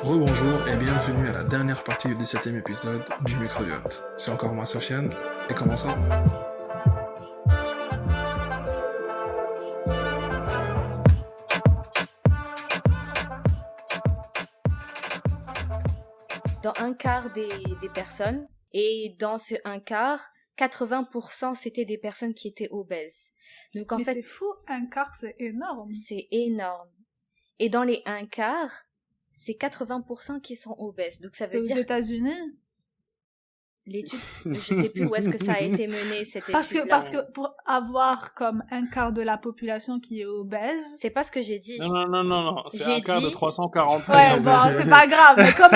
Rebonjour et bienvenue à la dernière partie du 17e épisode du Microbiote. C'est encore moi, Sofiane, et commençons. Dans un quart des personnes, et dans ce un quart, 80% c'était des personnes qui étaient obèses. Donc Mais c'est fou, un quart c'est énorme. C'est énorme. Et dans les un quart, c'est 80% qui sont obèses. Donc ça veut dire... C'est aux États-Unis? L'étude, je sais plus où est-ce que ça a été mené, cette étude-là. Parce que pour avoir comme un quart de la population qui est obèse... C'est pas ce que j'ai dit. Non. C'est J'ai un quart de 340. Ouais, bon, c'est pas grave. Mais quand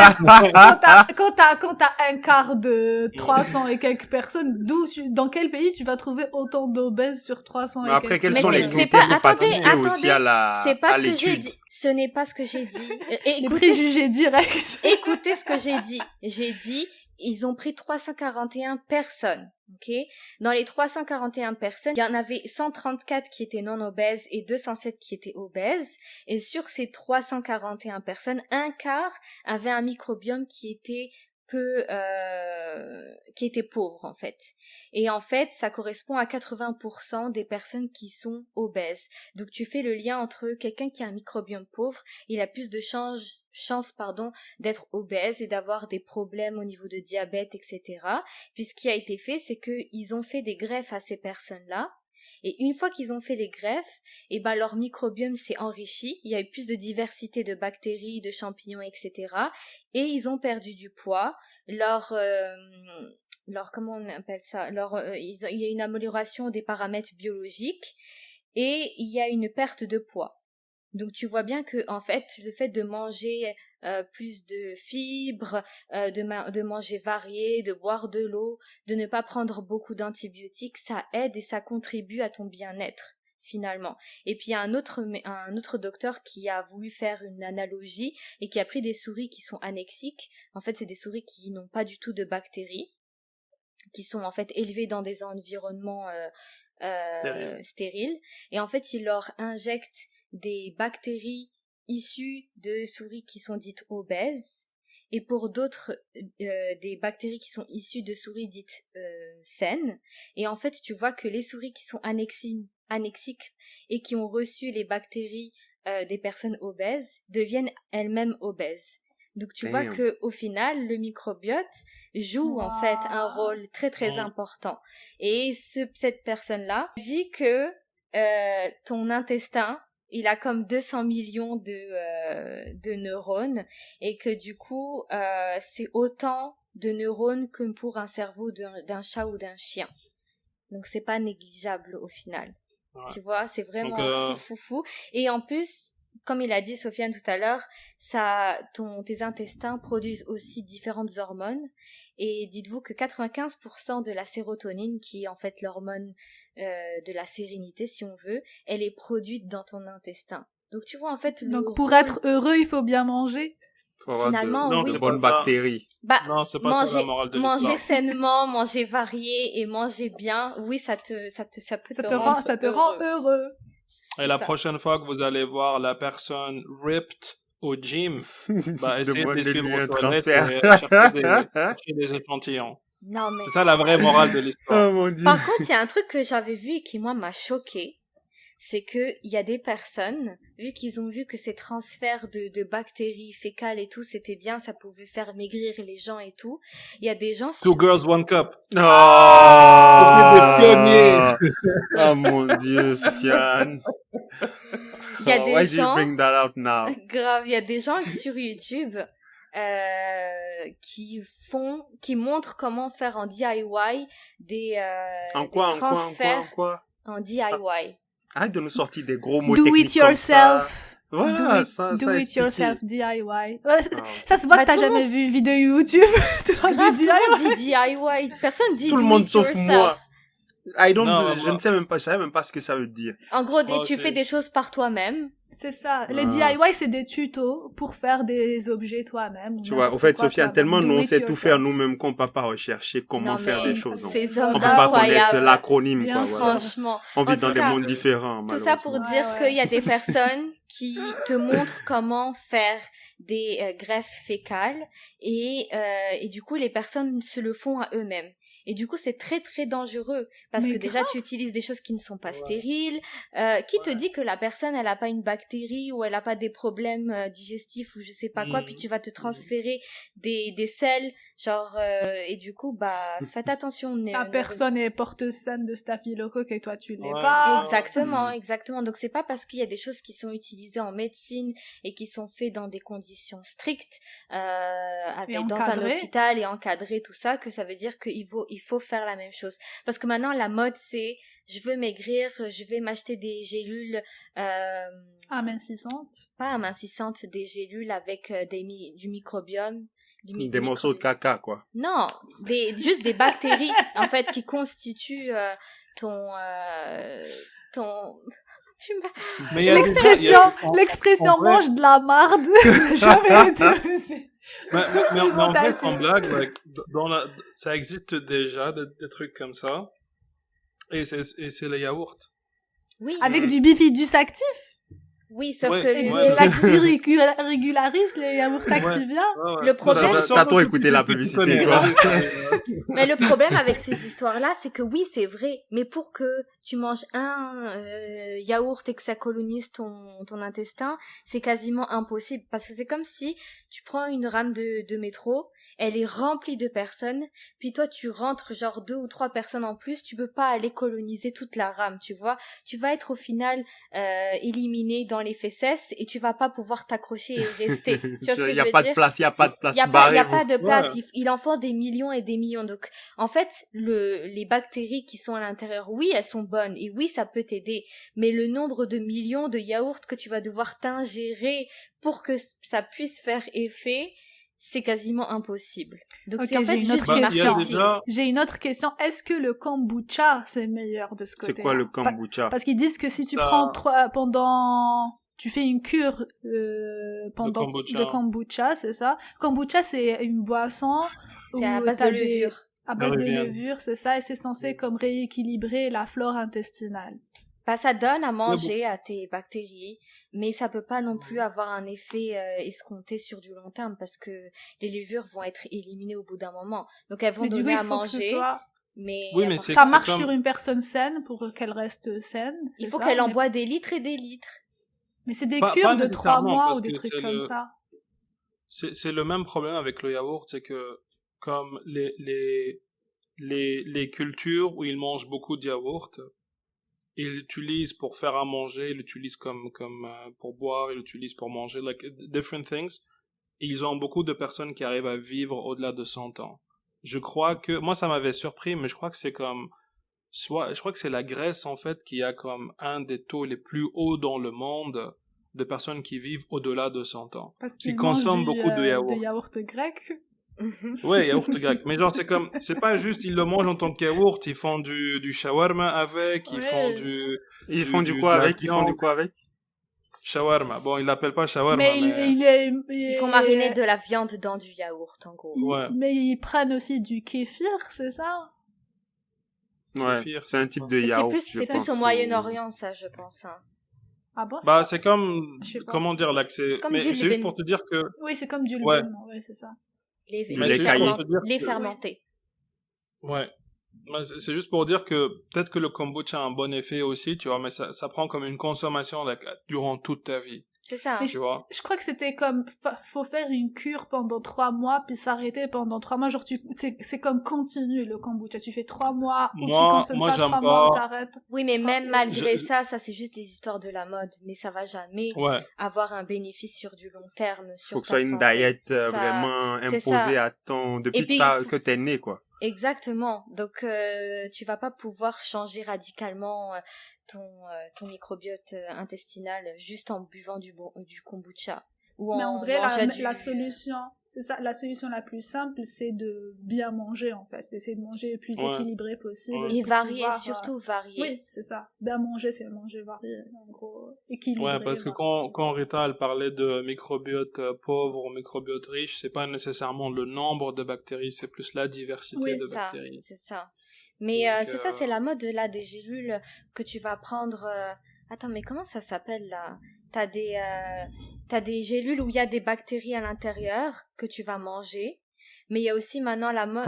t'as un quart de 300 et quelques personnes, dans quel pays tu vas trouver autant d'obèses sur 300 et quelques? Après, quels sont les critères pour participer aussi à l'étude? Ce n'est pas ce que j'ai dit. Les préjugés directs. Écoutez ce que j'ai dit. J'ai dit, ils ont pris 341 personnes, ok? Dans les 341 personnes, il y en avait 134 qui étaient non obèses et 207 qui étaient obèses. Et sur ces 341 personnes, un quart avait un microbiome qui était qui était pauvre en fait. Et en fait, ça correspond à 80% des personnes qui sont obèses. Donc tu fais le lien entre quelqu'un qui a un microbiome pauvre, il a plus de chance d'être obèse et d'avoir des problèmes au niveau de diabète, etc. Puis ce qui a été fait, c'est qu'ils ont fait des greffes à ces personnes-là. Et une fois qu'ils ont fait les greffes, leur microbiome s'est enrichi, il y a eu plus de diversité de bactéries, de champignons, etc. Et ils ont perdu du poids, comment on appelle ça, il y a une amélioration des paramètres biologiques et il y a une perte de poids. Donc tu vois bien que en fait le fait de manger plus de fibres, de manger varié, de boire de l'eau, de ne pas prendre beaucoup d'antibiotiques, ça aide et ça contribue à ton bien-être finalement. Et puis il y a un autre docteur qui a voulu faire une analogie et qui a pris des souris qui sont anexiques. En fait, c'est des souris qui n'ont pas du tout de bactéries, qui sont en fait élevées dans des environnements stériles. Et en fait, il leur injecte des bactéries issues de souris qui sont dites obèses et pour d'autres des bactéries qui sont issues de souris dites saines. Et en fait, tu vois que les souris qui sont anexiques et qui ont reçu les bactéries des personnes obèses deviennent elles-mêmes obèses. Donc tu vois que au final le microbiote joue en fait un rôle très très important. Et cette personne-là dit que ton intestin, il a comme 200 millions de neurones et que du coup c'est autant de neurones que pour un cerveau d'un chat ou d'un chien. Donc c'est pas négligeable au final. Ouais. Tu vois, c'est vraiment fou. Et en plus, comme il a dit Sofiane tout à l'heure, tes intestins produisent aussi différentes hormones. Et dites-vous que 95% de la sérotonine, qui est en fait l'hormone de la sérénité, si on veut, elle est produite dans ton intestin. Donc tu vois en fait... Donc pour être heureux, il faut bien manger. Finalement, oui. De bonnes bactéries. Non, c'est pas ça la morale de l'histoire. Manger sainement, manger varié et manger bien, oui, ça peut te rendre heureux. Et la prochaine fois que vous allez voir la personne ripped au gym, essayez de les suivre au toilette et chercher des échantillons. Non, mais... C'est ça la vraie morale de l'histoire. Oh mon Dieu. Par contre, il y a un truc que j'avais vu et qui, moi, m'a choquée. C'est que il y a des personnes, vu qu'ils ont vu que ces transferts de bactéries fécales et tout, c'était bien, ça pouvait faire maigrir les gens et tout. Il y a des gens... Two girls, one cup. Oh, des pionniers. Oh mon Dieu, Sofiane. Il y a des gens... Bring that out now? Grave, il y a des gens sur YouTube qui montrent comment faire en DIY des transferts en DIY. Arrête de nous sortir des gros mots do techniques it yourself. Comme ça. Voilà, ça do it expliqué. yourself DIY. Ça se voit que t'as jamais vu une vidéo YouTube. Tout le monde dit DIY. Personne dit tout le monde sauf moi. Je ne sais même pas, je savais même pas ce que ça veut dire. En gros, tu fais des choses par toi-même. C'est ça. Les DIY, c'est des tutos pour faire des objets toi-même. Tu vois, au fait, Sofiane, tellement nous, on sait tout faire nous-mêmes qu'on ne peut pas rechercher comment faire des choses. On ne peut pas connaître l'acronyme, quoi. Franchement. On vit dans des mondes différents, tout ça pour dire qu'il y a des personnes qui te montrent comment faire des greffes fécales et du coup, les personnes se le font à eux-mêmes. Et du coup, c'est très très dangereux parce que déjà tu utilises des choses qui ne sont pas stériles. Qui te dit que la personne elle a pas une bactérie ou elle a pas des problèmes digestifs ou je sais pas quoi, puis tu vas te transférer des selles genre et du coup faites attention. La personne est porteuse saine de staphylocoque et toi tu l'es pas. Exactement. Donc c'est pas parce qu'il y a des choses qui sont utilisées en médecine et qui sont faites dans des conditions strictes dans un hôpital et encadré tout ça que ça veut dire qu'il faut faire la même chose. Parce que maintenant, la mode, c'est je veux maigrir, je vais m'acheter des gélules amincissantes. Pas amincissantes, des gélules avec du microbiome. Des morceaux de caca, quoi. Non, juste des bactéries, en fait, qui constituent ton... L'expression mange de la marde, jamais été... mais en fait, sans blague, ça existe déjà des trucs comme ça. Et c'est les yaourts. Oui. Avec du bifidus actif? Oui, sauf que les lactis régularisent les yaourts Activia. Le problème, t'as trop écouté la publicité, toi. Mais le problème avec ces histoires-là, c'est que oui, c'est vrai, mais pour que tu manges un yaourt et que ça colonise ton intestin, c'est quasiment impossible parce que c'est comme si tu prends une rame de métro, elle est remplie de personnes, puis toi tu rentres genre 2 ou 3 personnes en plus, tu peux pas aller coloniser toute la rame, tu vois. Tu vas être au final éliminé dans les fesses et tu vas pas pouvoir t'accrocher et rester. Tu vois ce que je veux dire? Il y a pas de place. Il y a pas de place. Ouais. Il en faut des millions et des millions. Donc en fait, les bactéries qui sont à l'intérieur, oui, elles sont bonnes et oui, ça peut t'aider, mais le nombre de millions de yaourts que tu vas devoir t'ingérer pour que ça puisse faire effet, c'est quasiment impossible. Donc c'est en fait juste marketing. J'ai une autre question. Est-ce que le kombucha c'est meilleur de ce côté-là? C'est quoi le kombucha? Parce qu'ils disent que si tu prends tu fais une cure de kombucha, c'est ça. Kombucha c'est une boisson c'est à base de levure. À base de levure, c'est ça, et c'est censé comme rééquilibrer la flore intestinale. Ça donne à manger à tes bactéries, mais ça peut pas non plus avoir un effet escompté sur du long terme parce que les levures vont être éliminées au bout d'un moment. Donc elles vont donner à manger. Mais ça marche sur une personne saine pour qu'elle reste saine. Il faut qu'elle en boit des litres et des litres. Mais c'est des cures de 3 mois ou des trucs comme ça. C'est le même problème avec le yaourt, c'est que comme les cultures où ils mangent beaucoup de yaourt, ils l'utilisent pour faire à manger, ils l'utilisent comme pour boire, ils l'utilisent pour manger, like different things. Et ils ont beaucoup de personnes qui arrivent à vivre au-delà de 100 ans. Je crois que, moi ça m'avait surpris, mais je crois que c'est je crois que c'est la Grèce en fait qui a comme un des taux les plus hauts dans le monde de personnes qui vivent au-delà de 100 ans. Parce qu'ils consomment beaucoup de yaourt. De yaourt grec. Ouais, yaourt grec. Mais genre, c'est pas juste, ils le mangent en tant que yaourt, ils font du shawarma avec, ils font du quoi avec? Shawarma. Bon, ils l'appellent pas shawarma, mais... Ils font mariner de la viande dans du yaourt, en gros. Ouais. Mais ils prennent aussi du kéfir, c'est ça? Ouais, c'est un type de yaourt. C'est plus au Moyen-Orient, ça, je pense, hein. Ah bon, c'est comme, comment dire, là, mais c'est juste pour te dire que... Oui, c'est comme du lait, ouais, c'est ça. Les fermentés. Ouais. C'est juste pour dire que peut-être que le kombucha a un bon effet aussi, tu vois, mais ça prend comme une consommation durant toute ta vie. C'est ça. Mais je crois que c'était comme, faut faire une cure pendant 3 mois, puis s'arrêter pendant 3 mois. Genre, c'est comme continu, le kombucha. Tu fais 3 mois, ou tu consommes ça 3 mois, t'arrêtes. Oui, mais même malgré ça, c'est juste les histoires de la mode. Mais ça va jamais avoir un bénéfice sur du long terme. Faut que ce soit une diète vraiment imposée à depuis que t'es né, quoi. Exactement. Donc, tu vas pas pouvoir changer radicalement ton microbiote intestinal juste en buvant du kombucha. Mais en vrai, la solution, c'est ça, la solution la plus simple, c'est de bien manger, en fait. D'essayer de manger le plus équilibré possible. Et varier, surtout varier. Oui, c'est ça. Bien manger, c'est manger varié, en gros, équilibré. Ouais, parce que quand Rita, elle parlait de microbiote pauvre ou microbiote riche, c'est pas nécessairement le nombre de bactéries, c'est plus la diversité de bactéries. C'est ça. Mais c'est ça, c'est la mode, là, des gélules que tu vas prendre... Attends, mais comment ça s'appelle, là? T'as des gélules où il y a des bactéries à l'intérieur que tu vas manger. Mais il y a aussi maintenant la mode...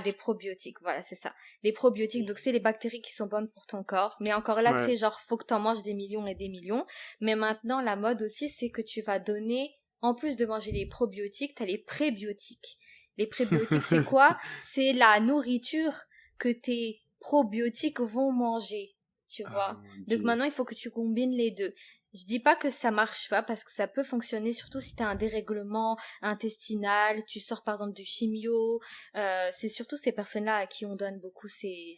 des probiotiques, voilà, c'est ça. Des probiotiques, donc c'est les bactéries qui sont bonnes pour ton corps. Mais encore là, tu sais, genre, faut que t'en manges des millions et des millions. Mais maintenant, la mode aussi, c'est que tu vas donner, en plus de manger les probiotiques, t'as les prébiotiques. Les prébiotiques, c'est quoi? C'est la nourriture que tes probiotiques vont manger, tu vois. Donc maintenant, il faut que tu combines les deux. Je dis pas que ça marche pas parce que ça peut fonctionner surtout si t'as un dérèglement intestinal, tu sors par exemple du chimio, c'est surtout ces personnes-là à qui on donne beaucoup ces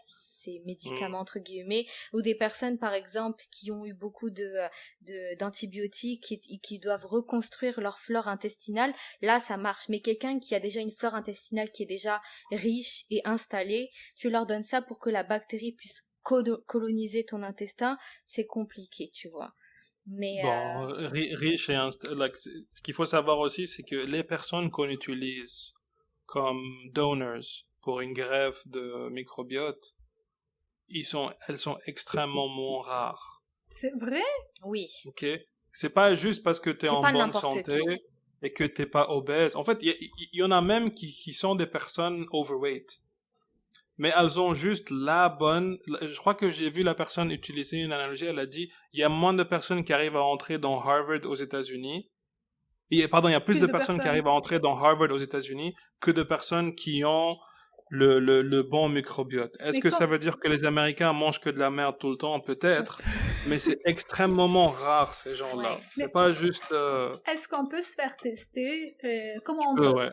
médicaments entre guillemets, ou des personnes par exemple qui ont eu beaucoup d'antibiotiques et qui doivent reconstruire leur flore intestinale, là ça marche. Mais quelqu'un qui a déjà une flore intestinale qui est déjà riche et installée, tu leur donnes ça pour que la bactérie puisse coloniser ton intestin, c'est compliqué, tu vois. Mais riche et ce qu'il faut savoir aussi, c'est que les personnes qu'on utilise comme donors pour une greffe de microbiote, elles sont extrêmement moins rares. C'est vrai? Oui. Ok. C'est pas juste parce que t'es en bonne santé et que t'es pas obèse. En fait, il y en a même qui sont des personnes overweight. Mais elles ont juste je crois que j'ai vu la personne utiliser une analogie, elle a dit, il y a moins de personnes qui arrivent à entrer dans Harvard aux États-Unis. Il y a plus de personnes qui arrivent à entrer dans Harvard aux États-Unis que de personnes qui ont le bon microbiote. Est-ce que ça veut dire que les Américains mangent que de la merde tout le temps? Peut-être. Mais c'est extrêmement rare, ces gens-là. Ouais. C'est pas juste... Est-ce qu'on peut se faire tester? Comment on peut...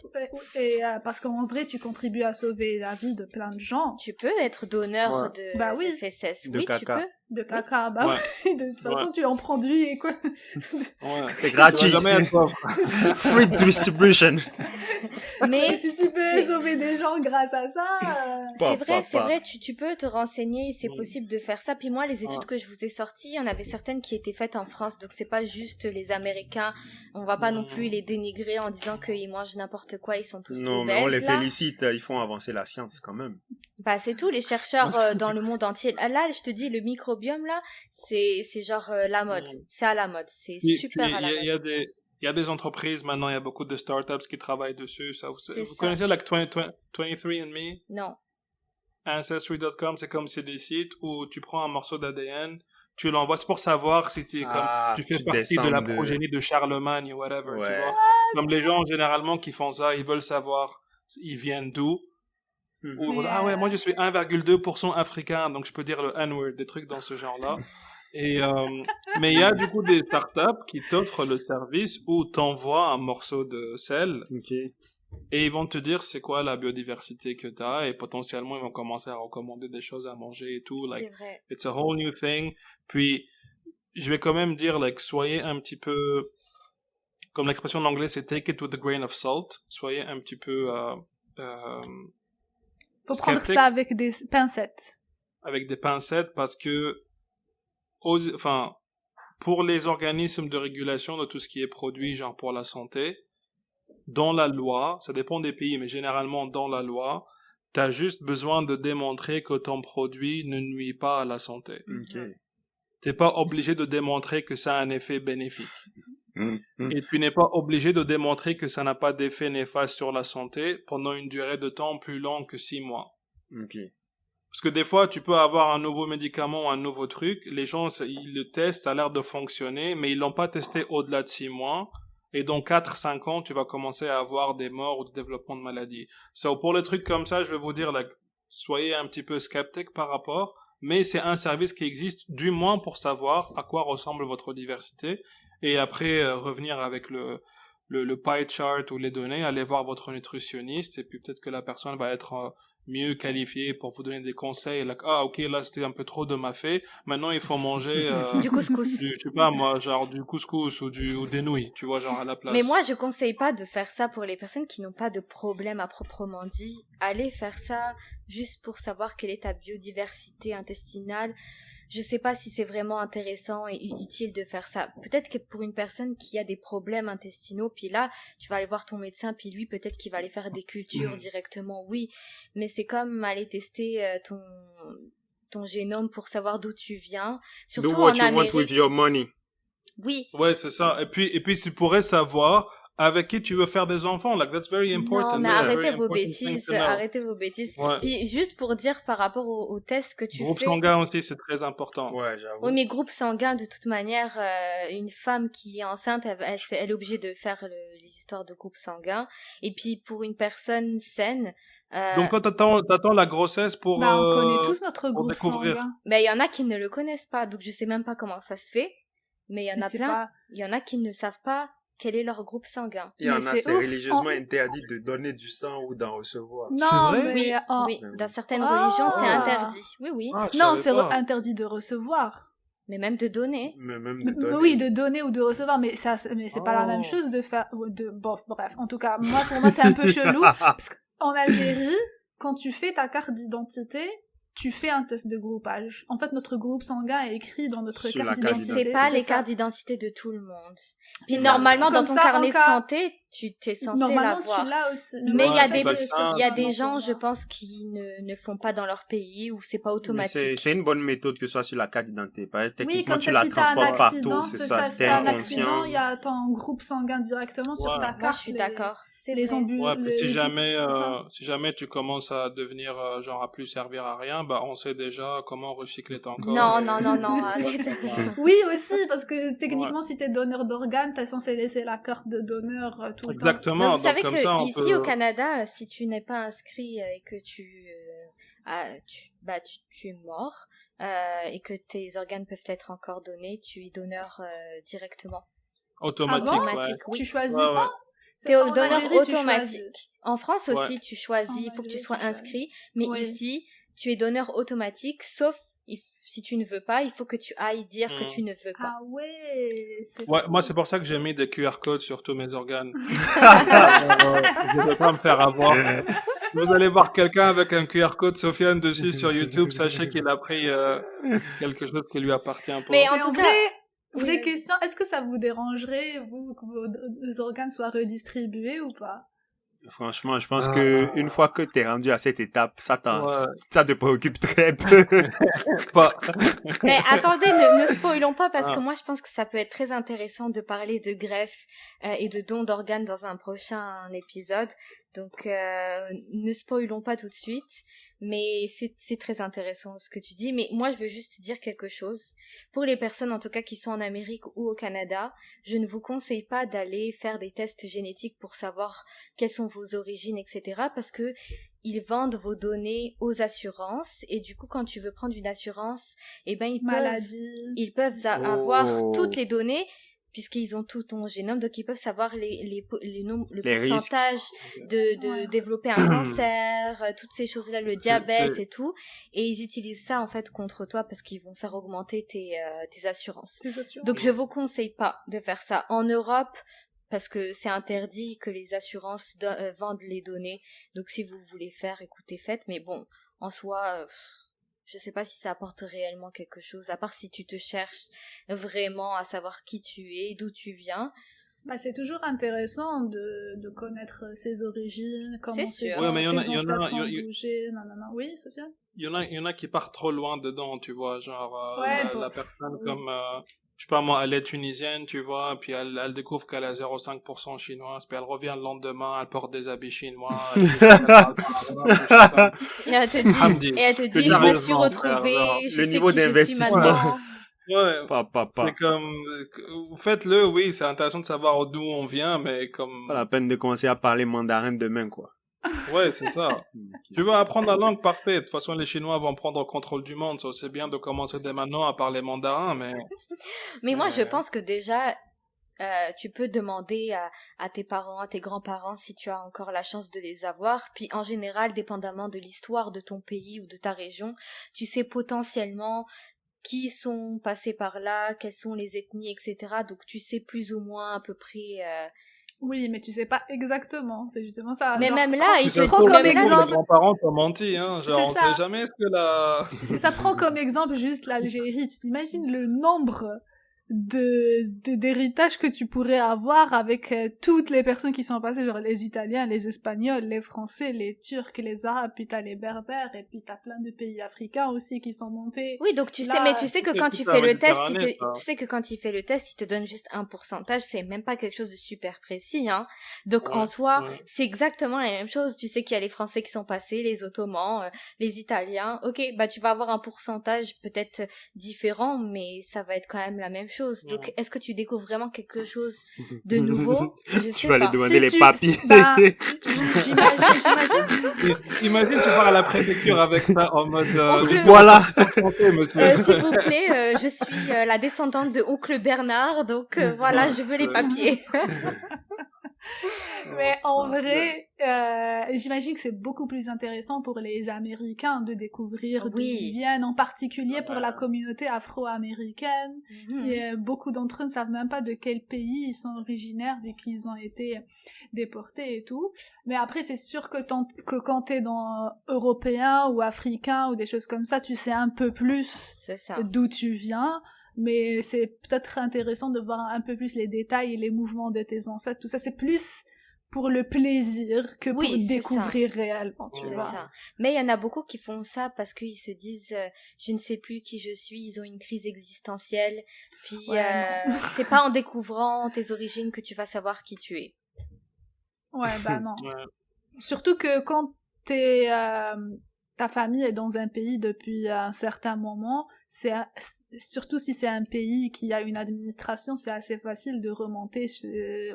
parce qu'en vrai, tu contribues à sauver la vie de plein de gens. Tu peux être donneur de fesses. De caca. Tu peux. De caca, oui. De toute façon, tu en produis et quoi. C'est gratuit. Free distribution. Mais si tu peux sauver des gens grâce à ça... C'est vrai, tu peux te renseigner, c'est possible de faire ça. Puis moi, les études que je vous ai sorties, il y en avait certaines qui étaient faites en France, donc c'est pas juste les Américains. On va pas non plus les dénigrer en disant qu'ils mangent n'importe quoi, ils sont tous obèses. Non, mais on les félicite, ils font avancer la science quand même. Bah c'est tout, les chercheurs dans le monde entier. Là, je te dis, le microbiome là, c'est genre la mode. C'est à la mode, c'est super à la mode. Il y a des entreprises maintenant, il y a beaucoup de startups qui travaillent dessus. Vous connaissez 23andMe? Non. Ancestry.com, c'est des sites où tu prends un morceau d'ADN, tu l'envoies, c'est pour savoir si tu fais partie de la progénie de Charlemagne ou whatever, tu vois. Comme les gens généralement qui font ça, ils veulent savoir ils viennent d'où. Ou moi je suis 1,2% africain, donc je peux dire le N-word, des trucs dans ce genre-là. Et mais il y a du coup des startups qui t'offrent le service où t'envoies un morceau de sel et ils vont te dire c'est quoi la biodiversité que t'as et potentiellement ils vont commencer à recommander des choses à manger et tout. C'est vrai. It's a whole new thing. Puis je vais quand même dire soyez un petit peu, comme l'expression en anglais c'est take it with a grain of salt. Soyez un petit peu faut prendre ça avec des pincettes. Avec des pincettes parce que pour les organismes de régulation de tout ce qui est produit, genre pour la santé, dans la loi, ça dépend des pays, mais généralement dans la loi, t'as juste besoin de démontrer que ton produit ne nuit pas à la santé. T'es pas obligé de démontrer que ça a un effet bénéfique. Et tu n'es pas obligé de démontrer que ça n'a pas d'effet néfaste sur la santé pendant une durée de temps plus longue que 6 mois. Parce que des fois, tu peux avoir un nouveau médicament, un nouveau truc, les gens, ils le testent, ça a l'air de fonctionner, mais ils l'ont pas testé au-delà de 6 mois, et dans 4-5 ans, tu vas commencer à avoir des morts ou des développements de maladies. Pour les trucs comme ça, je vais vous dire, soyez un petit peu sceptique par rapport, mais c'est un service qui existe, du moins pour savoir à quoi ressemble votre diversité, et après, revenir avec le pie chart ou les données, aller voir votre nutritionniste, et puis peut-être que la personne va être mieux qualifiés pour vous donner des conseils. Like, ah, ok, là, c'était un peu trop de mafé. Maintenant, il faut manger du couscous. Je sais pas, moi, genre du couscous ou des nouilles, tu vois, genre à la place. Mais moi, je conseille pas de faire ça pour les personnes qui n'ont pas de problème à proprement dit. Allez faire ça juste pour savoir quelle est ta biodiversité intestinale. Je sais pas si c'est vraiment intéressant et utile de faire ça. Peut-être que pour une personne qui a des problèmes intestinaux, puis là, tu vas aller voir ton médecin, puis lui, peut-être qu'il va aller faire des cultures directement, oui. Mais c'est comme aller tester ton génome pour savoir d'où tu viens. Surtout Do what en you Amérique. want with your money. Oui. Ouais, c'est ça. Et puis tu pourrais savoir avec qui tu veux faire des enfants. Like, that's very important. Non, mais That's arrêtez very vos important bêtises, thing to know. arrêtez vos bêtises. Ouais. Puis juste pour dire par rapport au test que tu Groupe fais. sanguin aussi, c'est très important. Ouais, j'avoue. Oui, mais groupe sanguin, de toute manière, une femme qui est enceinte, elle est obligée de faire les histoires de groupe sanguin. Et puis pour une personne saine. Donc toi, t'attends la grossesse pour. On connaît tous notre groupe découvrir. sanguin. Mais il y en a qui ne le connaissent pas, donc je sais même pas comment ça se fait. Mais il y en a plein. Il y en a qui ne savent pas quel est leur groupe sanguin. Il y en a, c'est religieusement interdit de donner du sang ou d'en recevoir. Non, c'est vrai? Oui, oui. Dans certaines religions, c'est interdit. Oui, oui. Ah, non, c'est interdit de recevoir. Mais même de donner. Mais même de donner. Oui, de donner ou de recevoir, mais c'est pas la même chose de faire. Bon, bref, en tout cas, pour moi, c'est un peu chelou. Parce qu'en Algérie, quand tu fais ta carte d'identité, tu fais un test de groupage. En fait, notre groupe sanguin est écrit dans notre carte d'identité. Mais c'est pas les cartes d'identité de tout le monde. Puis normalement, dans ton carnet de santé, tu es censé l'avoir. Normalement, tu l'as aussi. Mais il y a des gens, je pense, qui ne font pas dans leur pays ou c'est pas automatique. C'est une bonne méthode que ce soit sur la carte d'identité. Techniquement, oui, tu la transportes partout, c'est ça. C'est un accident, il y a ton groupe sanguin directement sur ta carte. Moi, je suis d'accord. Les ambulances. Ouais, si jamais tu commences à devenir genre à plus servir à rien, bah on sait déjà comment recycler ton corps. Non, arrête. Oui aussi, parce que techniquement, si t'es donneur d'organes, t'es censé lainer la carte de donneur tout le temps. Exactement. Vous savez que ici au Canada, si tu n'es pas inscrit et que tu es mort et que tes organes peuvent être encore donnés, tu es donneur directement. Automatique. Oui. Tu choisis pas. T'es au donneur automatique. En France aussi, tu choisis, il faut que tu sois inscrit, mais ici, tu es donneur automatique, sauf si tu ne veux pas, il faut que tu ailles dire que tu ne veux pas. Ah ouais, moi c'est pour ça que j'ai mis des QR codes sur tous mes organes. Je ne veux pas me faire avoir. Vous allez voir quelqu'un avec un QR code Sofiane dessus sur YouTube, sachez qu'il a pris quelque chose qui lui appartient pas. Mais en tout cas... Vraie question, est-ce que ça vous dérangerait, vous, que vos organes soient redistribués ou pas? Franchement, je pense que une fois que t'es rendu à cette étape, ça te préoccupe très peu. Mais attendez, ne spoilons pas parce que moi je pense que ça peut être très intéressant de parler de greffe et de dons d'organes dans un prochain épisode. Donc ne spoilons pas tout de suite. Mais c'est très intéressant ce que tu dis. Mais moi, je veux juste dire quelque chose. Pour les personnes, en tout cas, qui sont en Amérique ou au Canada, je ne vous conseille pas d'aller faire des tests génétiques pour savoir quelles sont vos origines, etc. Parce que ils vendent vos données aux assurances. Et du coup, quand tu veux prendre une assurance, ils peuvent avoir toutes les données, puisqu'ils ont tout ton génome, donc ils peuvent savoir le pourcentage de développer un cancer, toutes ces choses-là, le diabète et tout, et ils utilisent ça en fait contre toi parce qu'ils vont faire augmenter tes assurances. Donc je vous conseille pas de faire ça en Europe parce que c'est interdit que les assurances vendent les données. Donc si vous voulez faire, écoutez, faites. Mais bon, en soi. Je sais pas si ça apporte réellement quelque chose, à part si tu te cherches vraiment à savoir qui tu es, d'où tu viens. C'est toujours intéressant de connaître ses origines, comment tes ancêtres ont bougé, Oui, Sofiane? Il y en a qui partent trop loin dedans, tu vois, genre, la personne comme, je sais pas moi, elle est tunisienne, tu vois, puis elle découvre qu'elle a 0,5% chinoise, puis elle revient le lendemain, elle porte des habits chinois. Et elle te dit, je me suis retrouvée, le niveau d'investissement. Ouais. C'est comme, faites-le, oui, c'est intéressant de savoir d'où on vient, mais comme... Pas la peine de commencer à parler mandarin demain, quoi. Ouais, c'est ça. Tu veux apprendre la langue, parfait. De toute façon, les Chinois vont prendre le contrôle du monde. C'est bien de commencer dès maintenant à parler mandarin, mais... Mais moi, je pense que déjà, tu peux demander à tes parents, à tes grands-parents si tu as encore la chance de les avoir. Puis en général, dépendamment de l'histoire de ton pays ou de ta région, tu sais potentiellement qui sont passés par là, quelles sont les ethnies, etc. Donc tu sais plus ou moins à peu près... Oui, mais tu sais pas exactement, c'est justement ça. Mais genre, même là, il te prends comme exemple... Les grands-parents t'ont menti, hein, genre on sait jamais ce que la... C'est ça, prends comme exemple juste l'Algérie. Tu t'imagines le nombre d'héritage que tu pourrais avoir avec toutes les personnes qui sont passées, genre les Italiens, les Espagnols, les Français, les Turcs, les Arabes, puis t'as les Berbères, et puis t'as plein de pays africains aussi qui sont montés. Oui, donc tu sais, mais tu sais que quand tu fais le test, tu sais que quand il fait le test, il te donne juste un pourcentage, c'est même pas quelque chose de super précis, hein. Donc en soi, c'est exactement la même chose. Tu sais qu'il y a les Français qui sont passés, les Ottomans, les Italiens. Ok, bah tu vas avoir un pourcentage peut-être différent, mais ça va être quand même la même chose. Donc, est-ce que tu découvres vraiment quelque chose de nouveau? Tu vas aller demander les papiers. Imagine, tu pars à la préfecture avec ça en mode... voilà. S'il vous plaît, je suis la descendante de Oncle Bernard, donc voilà, je veux les papiers. Mais en vrai, j'imagine que c'est beaucoup plus intéressant pour les Américains de découvrir d'où ils viennent, en particulier pour la communauté afro-américaine. Et beaucoup d'entre eux ne savent même pas de quel pays ils sont originaires vu qu'ils ont été déportés et tout. Mais après, c'est sûr que quand t'es dans européen ou africain ou des choses comme ça, tu sais un peu plus d'où tu viens. Mais c'est peut-être intéressant de voir un peu plus les détails et les mouvements de tes ancêtres. Tout ça, c'est plus pour le plaisir que pour découvrir réellement, tu vois. Ça. Mais il y en a beaucoup qui font ça parce qu'ils se disent je ne sais plus qui je suis, ils ont une crise existentielle. Puis c'est pas en découvrant tes origines que tu vas savoir qui tu es. Ouais, bah non. Surtout que quand ta famille est dans un pays depuis un certain moment, surtout si c'est un pays qui a une administration, c'est assez facile de remonter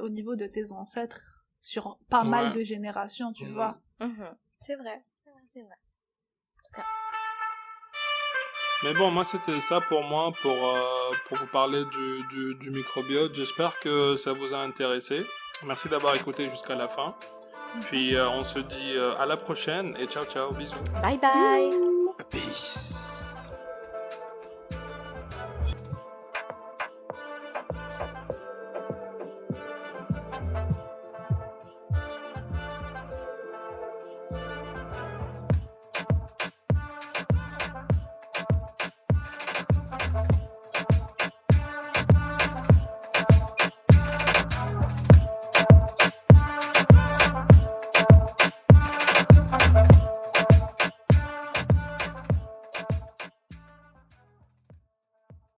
au niveau de tes ancêtres sur pas mal de générations, tu vois. C'est vrai. Mais bon, moi c'était ça pour moi, pour vous parler du microbiote. J'espère que ça vous a intéressé. Merci d'avoir écouté jusqu'à la fin. Puis on se dit à la prochaine et ciao ciao, bisous. Bye bye.